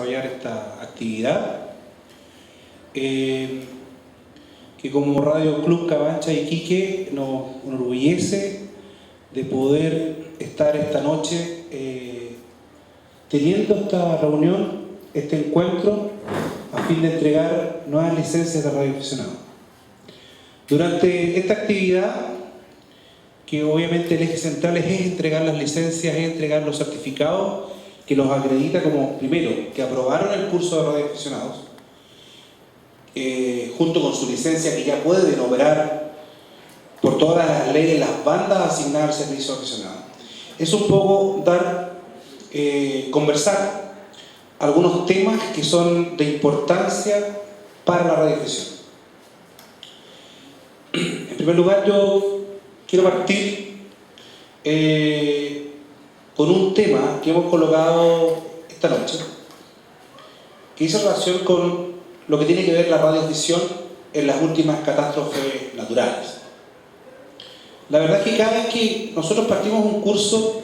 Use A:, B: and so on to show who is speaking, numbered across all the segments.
A: desarrollar esta actividad, que como Radio Club Cabancha Iquique nos enorgullece de poder estar esta noche teniendo esta reunión, este encuentro, a fin de entregar nuevas licencias de radioaficionados. Durante esta actividad, que obviamente el eje central es entregar las licencias, es entregar los certificados que los acredita como, primero, que aprobaron el curso de radioaficionados, junto con su licencia que ya pueden operar por todas las leyes, las bandas asignadas al servicio aficionado. Es un poco conversar algunos temas que son de importancia para la radioafición. En primer lugar, yo quiero partir con un tema que hemos colocado esta noche, que hizo relación con lo que tiene que ver la radioafición en las últimas catástrofes naturales. La verdad es que cada vez que nosotros partimos un curso,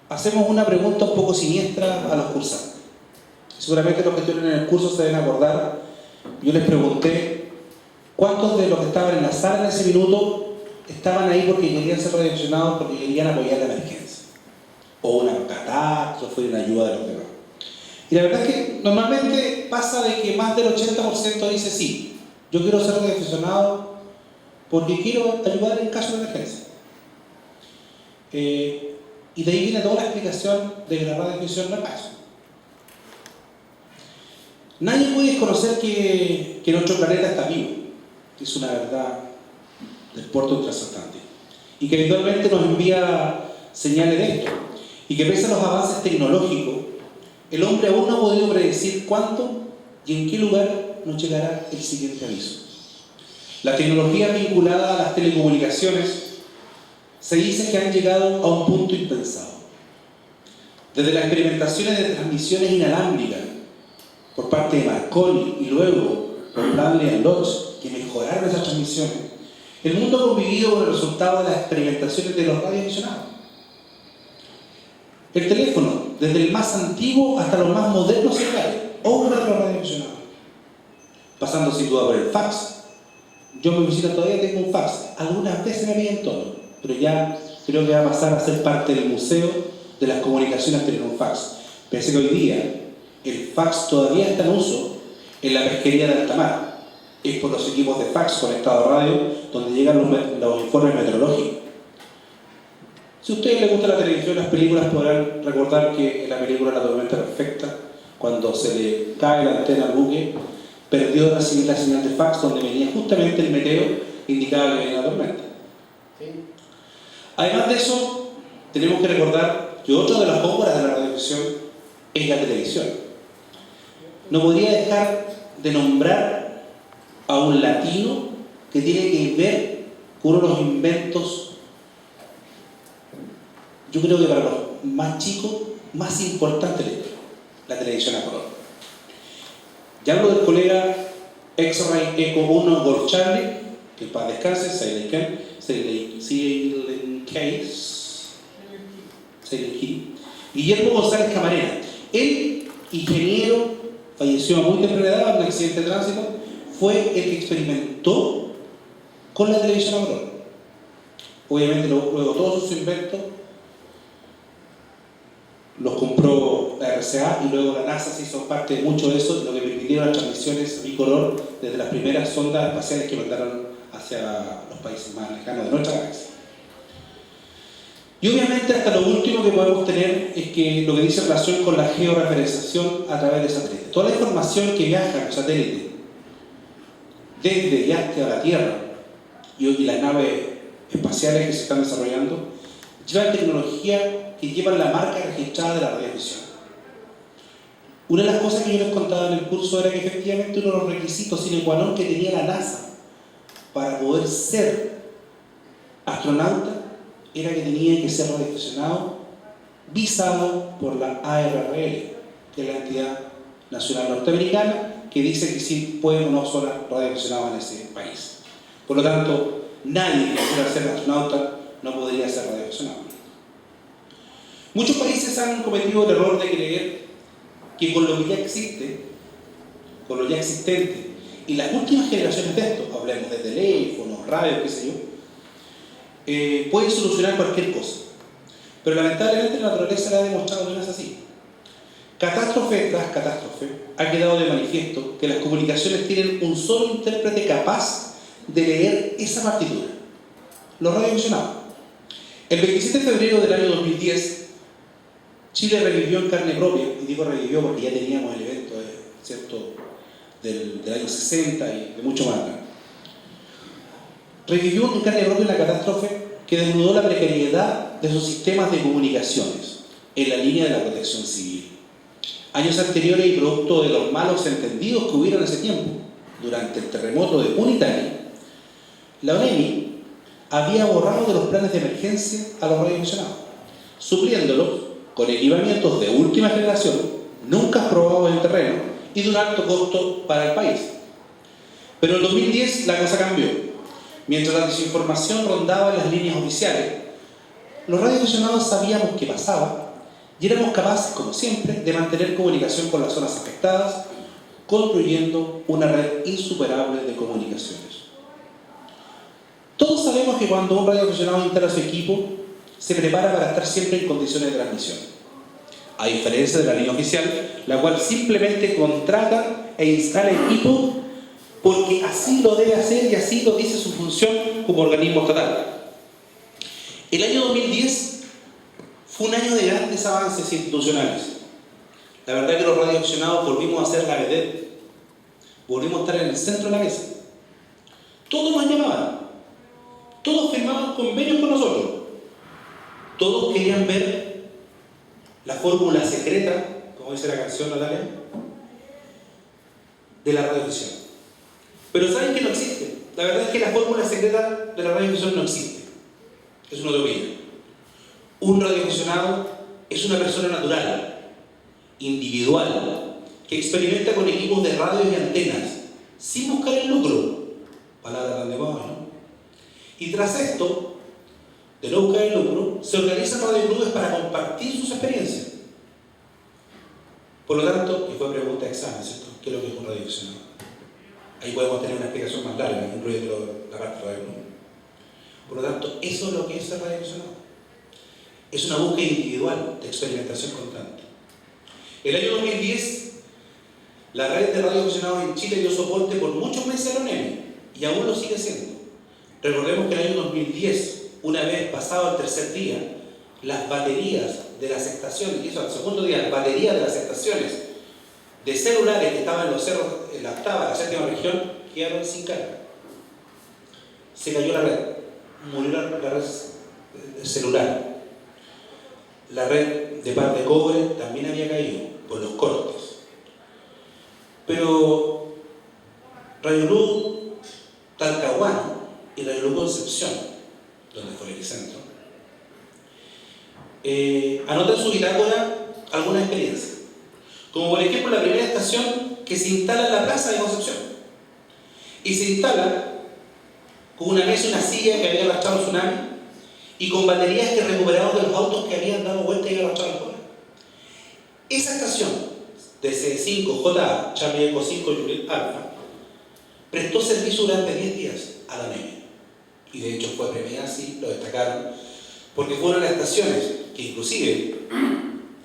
A: hacemos una pregunta un poco siniestra a los cursantes. Seguramente los que estuvieron en el curso se deben acordar. Yo les pregunté cuántos de los que estaban en la sala en ese minuto estaban ahí porque querían ser radioaficionados, porque querían apoyar la emergencia, o una catástrofe, una ayuda de los demás. Y la verdad es que normalmente pasa de que más del 80% dice sí, yo quiero ser radioaficionado porque quiero ayudar en caso de emergencia. Y de ahí viene toda la explicación de que la radioafición no es eso. Nadie puede desconocer que nuestro planeta está vivo, que es una verdad del porte transatlántico, y que eventualmente nos envía señales de esto, y que pese a los avances tecnológicos, el hombre aún no ha podido predecir cuándo y en qué lugar nos llegará el siguiente aviso. La tecnología vinculada a las telecomunicaciones se dice que han llegado a un punto impensado. Desde las experimentaciones de transmisiones inalámbricas por parte de Marconi y luego por Bradley y Lodge, que mejoraron esas transmisiones, el mundo ha convivido con el resultado de las experimentaciones de los radioaficionados. El teléfono, desde el más antiguo hasta los más modernos celulares, obra de los radioaficionados, pasando sin duda por el fax. Yo en mi oficina todavía tengo un fax, algunas veces me piden todo, pero ya creo que va a pasar a ser parte del museo de las comunicaciones tener un fax. Pensé que hoy día el fax todavía está en uso en la pesquería de alta mar. Es por los equipos de fax conectados a radio donde llegan los informes meteorológicos. Si a ustedes les gusta la televisión, las películas, podrán recordar que en la película La Tormenta Perfecta, cuando se le cae la antena al buque, perdió de recibir la señal de fax donde venía justamente el meteo que indicaba que venía la tormenta. ¿Sí? Además de eso, tenemos que recordar que otra de las obras de la radioafición es la televisión. No podría dejar de nombrar a un latino que tiene que ver con uno de los inventos, yo creo que para los más chicos, más importantes de la televisión a color. Ya hablo del colega X-Ray Echo 1 Golf Charlie, que para descanse, Silent Key, Guillermo González Camarena. Él, ingeniero, falleció a muy temprana edad en un accidente de tránsito, fue el que experimentó con la televisión a color. Obviamente luego todos sus inventos los compró la RCA y luego la NASA se hizo parte de mucho de eso, lo que permitieron las transmisiones bicolor desde las primeras sondas espaciales que mandaron hacia los países más lejanos de nuestra galaxia. Y obviamente hasta lo último que podemos tener es que lo que dice relación con la georreferenciación a través de satélites. Toda la información que viaja en los satélites desde y hasta la Tierra y las naves espaciales que se están desarrollando llevan tecnología que llevan la marca registrada de la radioafición. Una de las cosas que yo les contaba en el curso era que efectivamente uno de los requisitos sine qua non que tenía la NASA para poder ser astronauta era que tenía que ser radioaficionado visado por la ARRL, que es la entidad nacional norteamericana que dice que sí pueden o no ser radioaficionados en ese país. Por lo tanto, nadie que quiera ser astronauta no podría ser radioaficionado. Muchos países han cometido el error de creer que con lo que ya existe, con lo ya existente, y las últimas generaciones de esto, hablemos de teléfonos, radios, qué sé yo, pueden solucionar cualquier cosa. Pero lamentablemente la naturaleza le ha demostrado que no es así. Catástrofe tras catástrofe ha quedado de manifiesto que las comunicaciones tienen un solo intérprete capaz de leer esa partitura: los radioaficionados. El 27 de febrero del año 2010, Chile revivió en carne propia, y digo revivió porque ya teníamos el evento, ¿cierto?, del año 60 y de mucho más atrás. Revivió en carne propia la catástrofe que desnudó la precariedad de sus sistemas de comunicaciones en la línea de la protección civil. Años anteriores, y producto de los malos entendidos que hubieron ese tiempo, durante el terremoto de Punitani, la ONEMI había borrado de los planes de emergencia a los radioaficionados, supliéndolos con equipamientos de última generación, nunca probados en terreno y de un alto costo para el país. Pero en 2010 la cosa cambió. Mientras la desinformación rondaba en las líneas oficiales, los radioaficionados sabíamos qué pasaba y éramos capaces, como siempre, de mantener comunicación con las zonas afectadas, construyendo una red insuperable de comunicaciones. Todos sabemos que cuando un radioaficionado instala su equipo, se prepara para estar siempre en condiciones de transmisión, a diferencia de la línea oficial, la cual simplemente contrata e instala equipo porque así lo debe hacer y así lo dice su función como organismo estatal. El año 2010 fue un año de grandes avances institucionales. La verdad es que los radioaficionados volvimos a ser la vedette, volvimos a estar en el centro de la mesa. Todos nos llamaban, todos firmaban convenios con nosotros, todos querían ver la fórmula secreta, como dice la canción, Natalia, de la radiodifusión. Pero saben que no existe. La verdad es que la fórmula secreta de la radiodifusión no existe. Es una utopía. Un radioaficionado es una persona natural, individual, que experimenta con equipos de radios y antenas, sin buscar el lucro. Palabra tan de moda, ¿no? Y tras esto, de no buscar el lucro, se organizan radioclubes para compartir sus experiencias. Por lo tanto, y fue pregunta de examen, ¿cierto? ¿Qué es lo que es un radioaficionado? Ahí podemos tener una explicación más larga, incluyendo la parte de radioclub. Por lo tanto, eso es lo que es el radioaficionado. Es una búsqueda individual de experimentación constante. El año 2010, la red de radioaficionados en Chile dio soporte por muchos meses a la ONEMI, y aún lo sigue siendo. Recordemos que el año 2010, una vez pasado el tercer día, las baterías de las estaciones, y eso al segundo día, las baterías de las estaciones de celulares que estaban en los cerros, en la octava, la séptima región, quedaron sin carga. Se cayó la red, murió la red celular. La red de par de cobre también había caído por los cortes. Pero Radioluz Talcahuano y Radioluz Concepción, donde fue el epicentro, anotan en su bitácora algunas experiencias. Como por ejemplo la primera estación que se instala en la plaza de Concepción. Y se instala con una mesa y una silla que había arrastrado el tsunami y con baterías que recuperaban de los autos que habían dado vuelta y habían arrastrado el cola. Esa estación de C5J Charlie Eco 5 Juliet Alpha prestó servicio durante 10 días a la ONEMI. Y de hecho fue premiada así, lo destacaron, porque fueron las estaciones que inclusive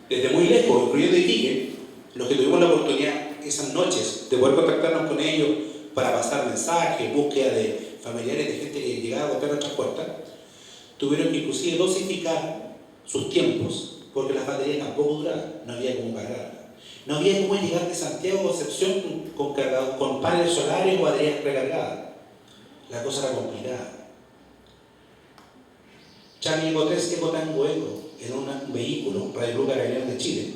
A: desde muy lejos, incluyendo Iquique, los que tuvimos la oportunidad esas noches de poder contactarnos con ellos para pasar mensajes, búsqueda de familiares de gente que llegaba a golpear nuestras puertas, tuvieron que inclusive dosificar sus tiempos porque las baterías tampoco duraban, no había cómo cargarlas. No había cómo llegar de Santiago a Concepción con paneles solares o baterías recargadas. La cosa era complicada. Charlie Eco 3 Eco Tango Eco en un vehículo, Radioluz Carabineros de Chile,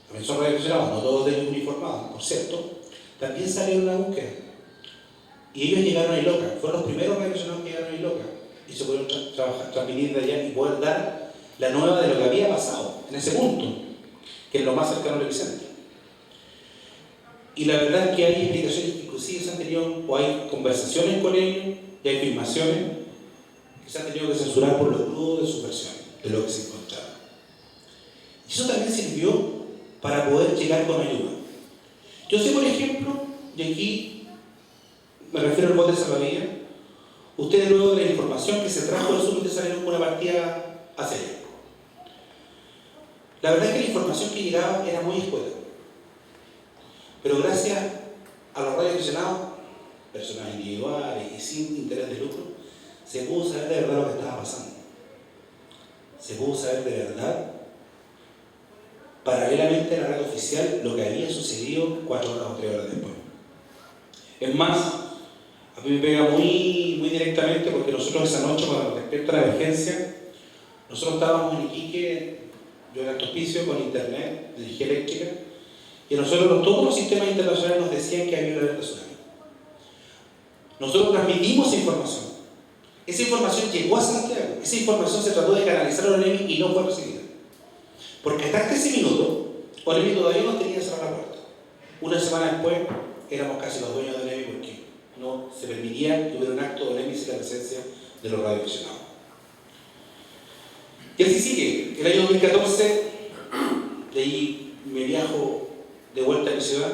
A: también son radioaficionados, no todos de ellos uniformados, por cierto, también salieron a una búsqueda. Y ellos llegaron a Iloca, fueron los primeros radioaficionados que llegaron a Iloca y se pudieron transmitir de allá y poder dar la nueva de lo que había pasado en ese punto, que es lo más cercano al epicentro. Y la verdad es que hay explicaciones que inclusive se han tenido, o hay conversaciones con ellos, y hay filmaciones que se han tenido que censurar por lo crudo de su versión, de lo que se encontraba. Y eso también sirvió para poder llegar con ayuda. Yo sé, por ejemplo, y aquí me refiero al bote salvavidas, ustedes luego de la información que se trajo de su salieron con una partida hacia allá. La verdad es que la información que llegaba era muy escueta, pero gracias a los radioaficionados, personas individuales y sin interés de lucro, se pudo saber de verdad lo que estaba pasando. Se pudo saber de verdad, paralelamente a la red oficial, lo que había sucedido 4 horas o 3 horas después. Es más, a mí me pega muy directamente porque nosotros esa noche, cuando respecto a la emergencia, nosotros estábamos en Iquique, yo en Alto Hospicio, con internet, de energía eléctrica, y a nosotros todos los sistemas internacionales nos decían que había una alerta tsunami. Nosotros transmitimos esa información. Esa información llegó a Santiago, esa información se trató de canalizar a ONEMI y no fue recibida. Porque hasta ese minuto, ONEMI todavía no tenía cerrada la puerta. Una semana después, éramos casi los dueños de ONEMI porque no se permitía que hubiera un acto de ONEMI sin la presencia de los radioaficionados. Y así sigue. El año 2014, de ahí me viajo de vuelta a mi ciudad,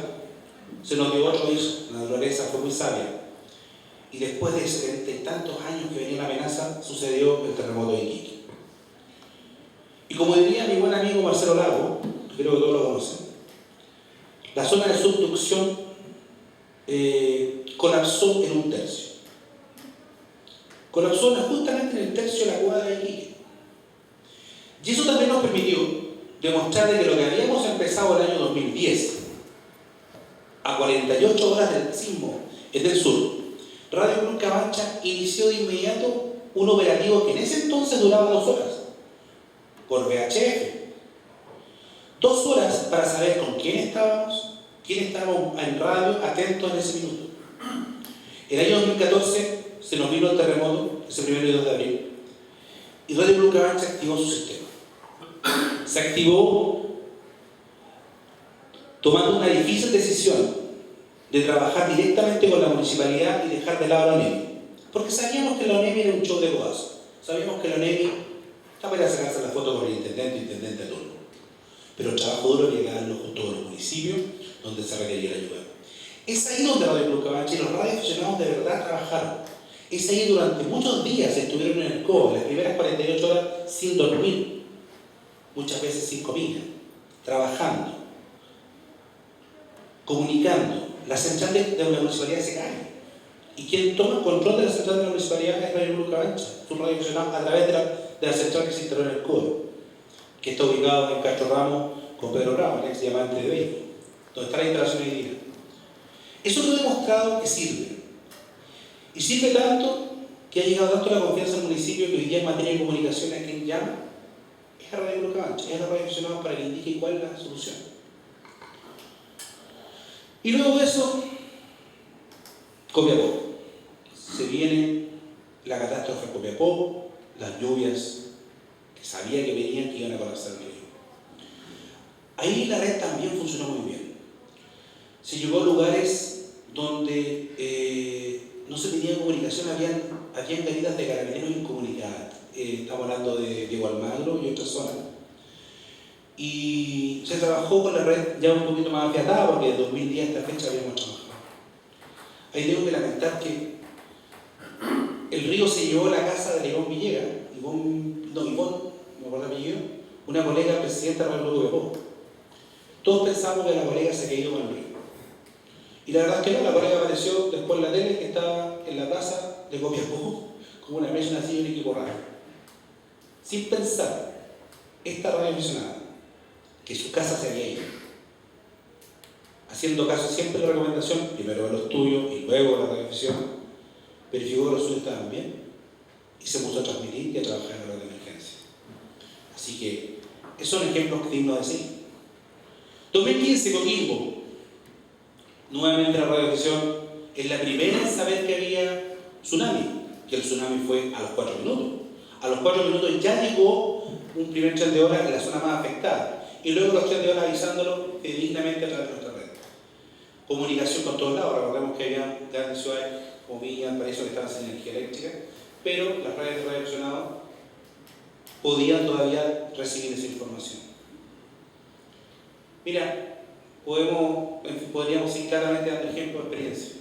A: se nos dio otro aviso. La naturaleza fue muy sabia. Y después de 70 y tantos años que venía la amenaza, sucedió el terremoto de Iquique. Y como diría mi buen amigo Marcelo Lago, creo que todos lo conocen, la zona de subducción colapsó en un tercio. Colapsó justamente en el tercio de la cuadra de Iquique. Y eso también nos permitió demostrar que lo que habíamos empezado el año 2010, a 48 horas del sismo en el sur, Radio Cruz Cabancha inició de inmediato un operativo que en ese entonces duraba 2 horas, por VHF. 2 horas para saber con quién estábamos en radio atentos en ese minuto. El año 2014 se nos vino el terremoto, ese 1 y 2 de abril, y Radio Cruz Cabancha activó su sistema. Se activó tomando una difícil decisión de trabajar directamente con la municipalidad y dejar de lado a la ONEMI. Porque sabíamos que la ONEMI era un show de bodas. Sabíamos que la ONEMI estaba para sacarse la foto con el intendente a turno. Pero el trabajo duro había que darlo junto con los municipios donde se requería la ayuda. Es ahí donde Radio Cruz Cabancha y los radioaficionados de verdad trabajaron. Es ahí durante muchos días estuvieron en el COE, las primeras 48 horas sin dormir, muchas veces sin comida, trabajando, comunicando. La central de la municipalidad se cae. Y quien toma control de la central de la municipalidad es Radio Cruz Cabancha, su radioaficionado a través de la central que se instaló en el COE, que está ubicado en Castro Ramos con Pedro Ramos, el ex diamante de Béisbol, donde está la instalación hoy día. Eso lo ha demostrado que sirve. Y sirve tanto que ha llegado tanto la confianza del municipio que hoy día en materia de comunicación a quien llama es a Radio Cruz Cabancha, es a los radioaficionados para que indique cuál es la solución. Y luego de eso, Copiapó. Se viene la catástrofe de Copiapó, las lluvias que sabía que venían, que iban a colapsar el río. Ahí la red también funcionó muy bien. Se llegó a lugares donde no se tenía comunicación, habían garitas de carabineros incomunicadas. Estamos hablando de Diego Almagro y otras zonas. Y se trabajó con la red ya un poquito más afiatada, porque de 2010 a esta fecha habíamos trabajado. Ahí tengo que lamentar que el río se llevó a la casa de Ivonne Villegas, Ivonne, no me acuerdo el apellido, una colega presidenta del Grupo de Copiapó. Todos pensamos que la colega se ha caído con el río. Y la verdad es que no, la colega apareció después en la tele, que estaba en la plaza de Copiapó, como una mesa, una silla y un equipo raro. Sin pensar, esta radioaficionada, que su casa se había ido, haciendo caso siempre de la recomendación, primero de los tuyos y luego de la radiodifusión, verificó que los suyos estaban bien y se puso a transmitir y a trabajar en la red de emergencia. Así que esos son ejemplos dignos de seguir. 2015, Coquimbo. Nuevamente la radiodifusión es la primera en saber que había tsunami, que el tsunami fue a los 4 minutos. A los 4 minutos ya llegó un primer tren de hora en la zona más afectada. Y luego los 3 de horas avisándolo dignamente a través de nuestra red. Comunicación con todos lados, recordemos que había grandes ciudades como Viña, Valparaíso, que estaban sin energía eléctrica, pero las redes de radioaficionados podían todavía recibir esa información. Mira, podríamos ir claramente dando ejemplo de experiencia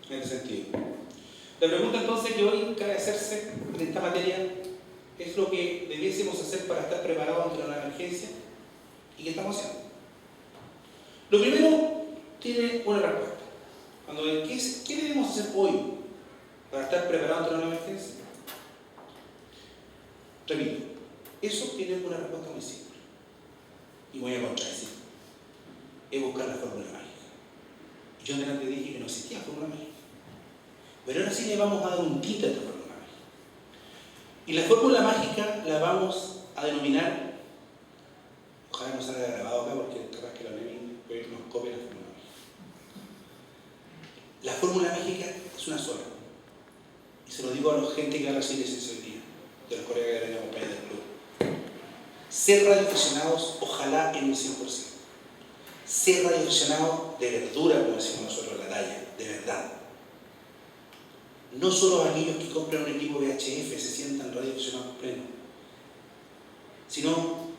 A: en ese sentido. La pregunta entonces que hoy cabe hacerse en esta materia es lo que debiésemos hacer para estar preparados ante una emergencia y qué estamos haciendo. Lo primero tiene una respuesta. ¿Qué debemos hacer hoy para estar preparados ante una emergencia? Repito, eso tiene una respuesta muy simple. Y voy a contradecir. Es buscar la fórmula mágica. Yo delante dije que no existía fórmula mágica. Pero ahora sí le vamos a dar un quita a esta fórmula mágica. Y la fórmula mágica la vamos a denominar, ojalá no salga grabado acá porque capaz que la Lenin nos copia la fórmula mágica. La fórmula mágica es una sola. Y se lo digo a la gente que va a recibir ese día, de los colegas que vengan a acompañar del club. Ser radioaficionados, ojalá en un 100%. Ser radioaficionados de verdura, como decimos nosotros en la talla, de verdad. No solo aquellos que compran un equipo VHF se sientan radioaficionados plenos, sino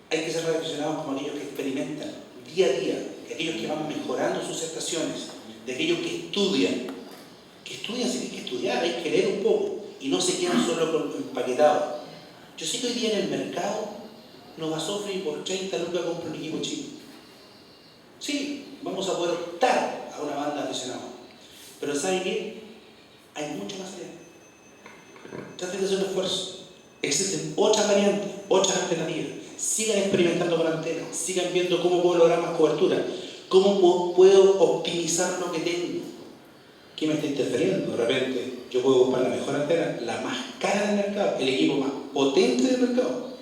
A: hay que ser radioaficionados como aquellos que experimentan día a día, de aquellos que van mejorando sus estaciones, de aquellos que estudian si hay que estudiar, hay que leer un poco y no se quedan solo con empaquetados. Yo sé que hoy día en el mercado Nova Sofri por 30 lucas compra un equipo chico. Sí, vamos a poder optar a una banda de aficionados, pero ¿saben qué? Hay mucho más allá. Traten de hacer un esfuerzo. Existen otras variantes, otras alternativas. Sigan experimentando con antenas, sigan viendo cómo puedo lograr más cobertura, cómo puedo optimizar lo que tengo. ¿Qué me está interfiriendo? De repente yo puedo buscar la mejor antena, la más cara del mercado, el equipo más potente del mercado.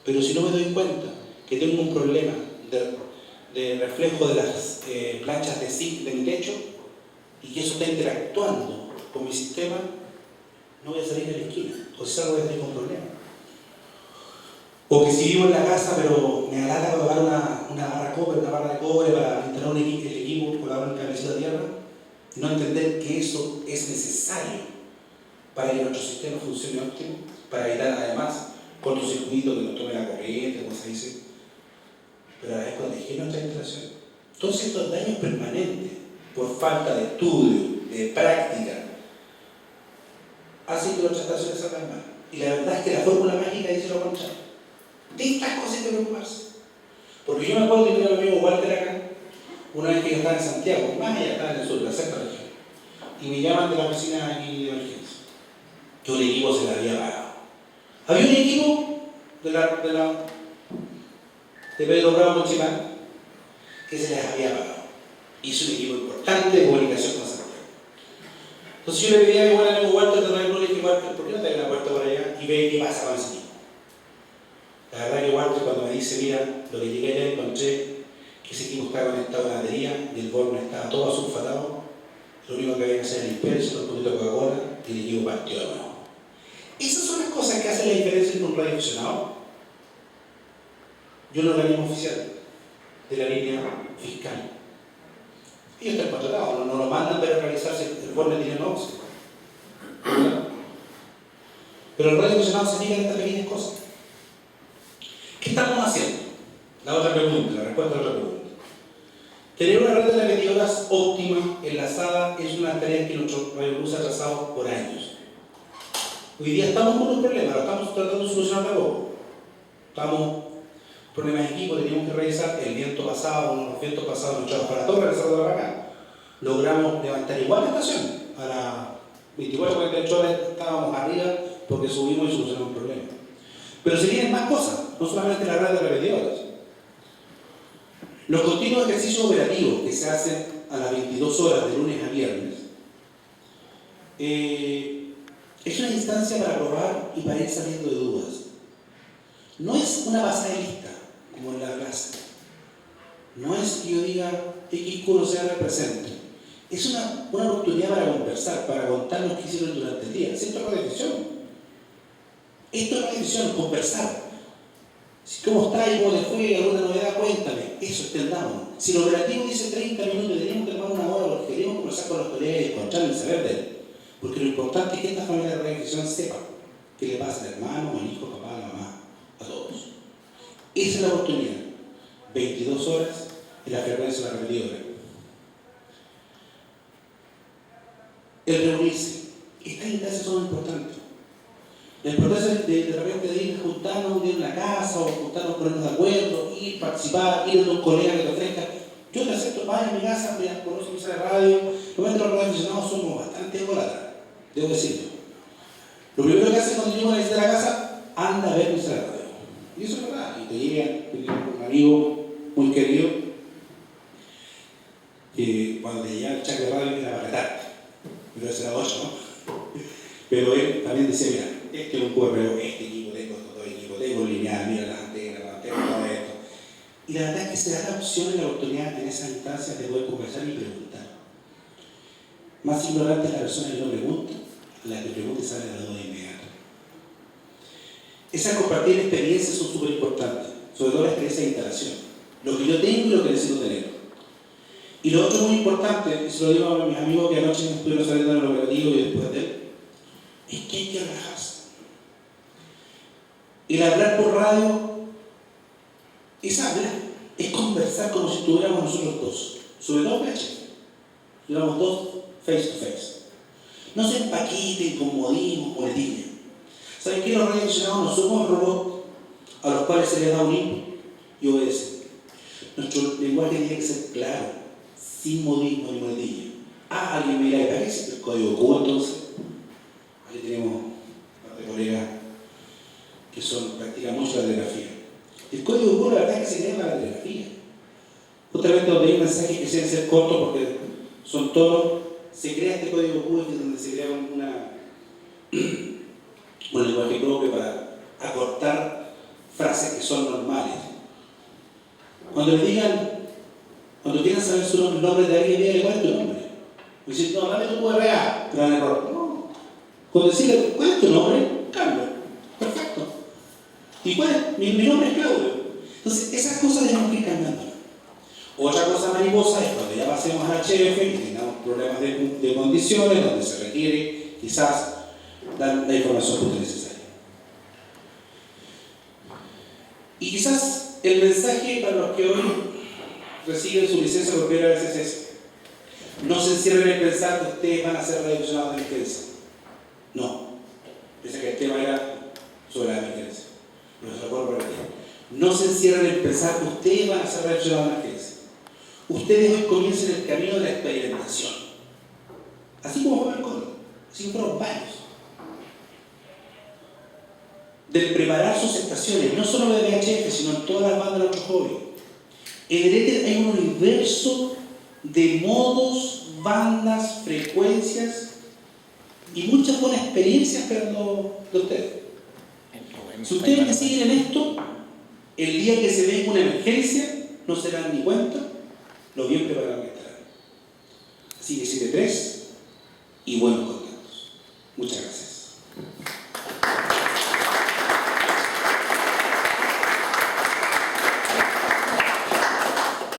A: Pero si no me doy cuenta que tengo un problema de reflejo de las planchas de zinc de mi techo y que eso está interactuando con mi sistema, no voy a salir de la esquina. O si salgo voy a tener un problema. O que si vivo en la casa pero me alata colocar una barra de cobre para instalar el equipo, colocar un cablecito de tierra, no entender que eso es necesario para que nuestro sistema funcione óptimo, para evitar además cortocircuito que nos tome la corriente, como se dice, pero a la vez proteger nuestra instalación. Entonces estos daños permanentes por falta de estudio, de práctica, hacen que nuestras instalaciones salgan mal. Y la verdad es que la fórmula mágica dice lo contrario. De estas cosas hay que preocuparse. Porque yo me acuerdo que tenía un amigo Walter acá, una vez que yo estaba en Santiago, más allá estaba en el sur, la sexta región, y me llaman de la oficina aquí de emergencia, que un equipo se le había pagado. Había un equipo de Pedro Bravo Mochilán que se les había pagado. Hizo un equipo importante de comunicación con Santiago. Entonces yo le pedí a mi buen amigo Walter de traerlo y le dije, Walter, ¿por qué no te abre la puerta por allá y ve qué pasa con ese equipo? La verdad que Walter cuando me dice, mira, lo que llegué allá encontré que ese equipo estaba conectado a la batería y el borne estaba todo sulfatado, lo único que había que hacer era limpiarse, un poquito de Coca-Cola y el equipo partió de nuevo. Esas son las cosas que hacen la diferencia entre un radioaficionado y un organismo oficial de la línea fiscal. Ellos están contratados, no lo mandan para realizarse el borne tiene no óxido. Pero el radioaficionado se niega en estas pequeñas cosas. ¿Qué estamos haciendo? La otra pregunta, la respuesta a la otra pregunta. Tener una red de repetidoras óptima, enlazada, es una tarea que nuestro radiocruz ha trazado por años. Hoy día estamos con un problema, lo estamos tratando de solucionar de a poco. Estamos problemas de equipo, teníamos que revisar el viento pasado, los vientos pasados, nos echamos para todo, regresando de acá. Logramos levantar igual la estación. A las 24-48 horas estábamos arriba porque subimos y solucionamos el problema. Pero se vienen más cosas, no solamente la red de repetidoras. Los continuos ejercicios operativos que se hacen a las 22 horas de lunes a viernes es una instancia para probar y para ir saliendo de dudas. No es una pasada de lista, como en la clase. No es que yo diga X no sea represente. Es una oportunidad para conversar, para contarnos qué hicieron durante el día. Esto es una decisión. Esto es una decisión, conversar. ¿Cómo está y cómo te fue? ¿Alguna novedad? Cuéntame. Eso extendamos. Si el operativo dice 30 minutos, tenemos que tomar una hora porque queremos conversar con los colegas y encontrarlo y saber de él. Porque lo importante es que esta familia de reflexión sepa qué le pasa al hermano, al hijo, al papá, a la mamá, a todos. Esa es la oportunidad. 22 horas en la frecuencia de la repetidora. El reunirse. Estas instancias son importantes. La importancia de repente de ir a juntarnos un día en la casa o juntarnos, ponernos de acuerdo, ir, participar, ir a un colega que te ofrezca. Yo te acepto, vaya a mi casa, mira, conozco mi sala de radio. Normalmente los radioaficionados somos bastante ególatras, debo decirlo. Lo primero que hacen cuando llego a la visita de la casa, anda a ver mi sala de radio. Y eso es verdad. Y te llegan con un amigo muy querido, que cuando te llegaba el chat de radio era para tarde, pero ese era 8, ¿no? Pero él también decía, mira, este es un correo, este equipo, tengo todo equipo, tengo lineal, mira las antenas, todo esto. Y la verdad es que se da la opción y la oportunidad en esas instancias de poder conversar y preguntar. Más ignorante es la persona que no pregunta, la que pregunta y sale de la duda inmediata. Esas compartir experiencias son súper importantes, sobre todo la experiencia de instalación. Lo que yo tengo y lo que necesito tener. Y lo otro muy importante, y se lo digo a mis amigos que anoche estuvieron saliendo en el operativo y después de él, es que hay que relajarse. El hablar por radio es hablar, es conversar como si estuviéramos nosotros dos, sobre todo PH. Llevamos dos face to face. No se empaquiten con modismo o muletilla. ¿Saben qué? Los radioaficionados no somos robots a los cuales se les da un input y obedecen. Nuestro lenguaje tiene que ser claro, sin modismo ni muletilla. Alguien me dirá, ¿para qué existe el código Q entonces? Aquí tenemos un par de colegas que practican mucho la telegrafía. El código Q, la verdad es que se crea para la telegrafía. Justamente donde hay mensajes que deben ser cortos porque son tonos, se crea este código Q donde se crea un lenguaje propio para acortar frases que son normales. Cuando le digan, cuando quieran saber el nombre de alguien, díganle cuál es tu nombre. Y dicen, no, dame tu QRA, gran error. No. Cuando decirle, ¿cuál es tu nombre? Carlos. Perfecto. ¿Y cuál es? Mi nombre es Claudio. Entonces, esas cosas tenemos que ir cambiando. Otra cosa mariposa es cuando ya pasemos a HF y tengamos problemas de condiciones donde se requiere quizás dar la información justa y necesaria. Y quizás el mensaje para los que hoy reciben su licencia por primera vez es ese. No se encierren en pensar que ustedes van a ser radioaficionados de emergencia. No. Pensé que el tema era sobre la emergencia. Pero se lo puedo repetir. No se encierren en pensar que ustedes van a ser radioaficionados de emergencia. Ustedes hoy comiencen el camino de la experimentación. Así como fue el coro. Así como fueron varios. De preparar sus estaciones, no solo de VHF, sino en todas las bandas de nuestro hobby. En el éter hay un universo de modos, bandas, frecuencias y muchas buenas experiencias esperando de ustedes. Si ustedes me siguen en esto, el día que se venga una emergencia, no se dan ni cuenta lo bien preparados que estarán. Así que 7-3 y buenos contactos. Muchas gracias.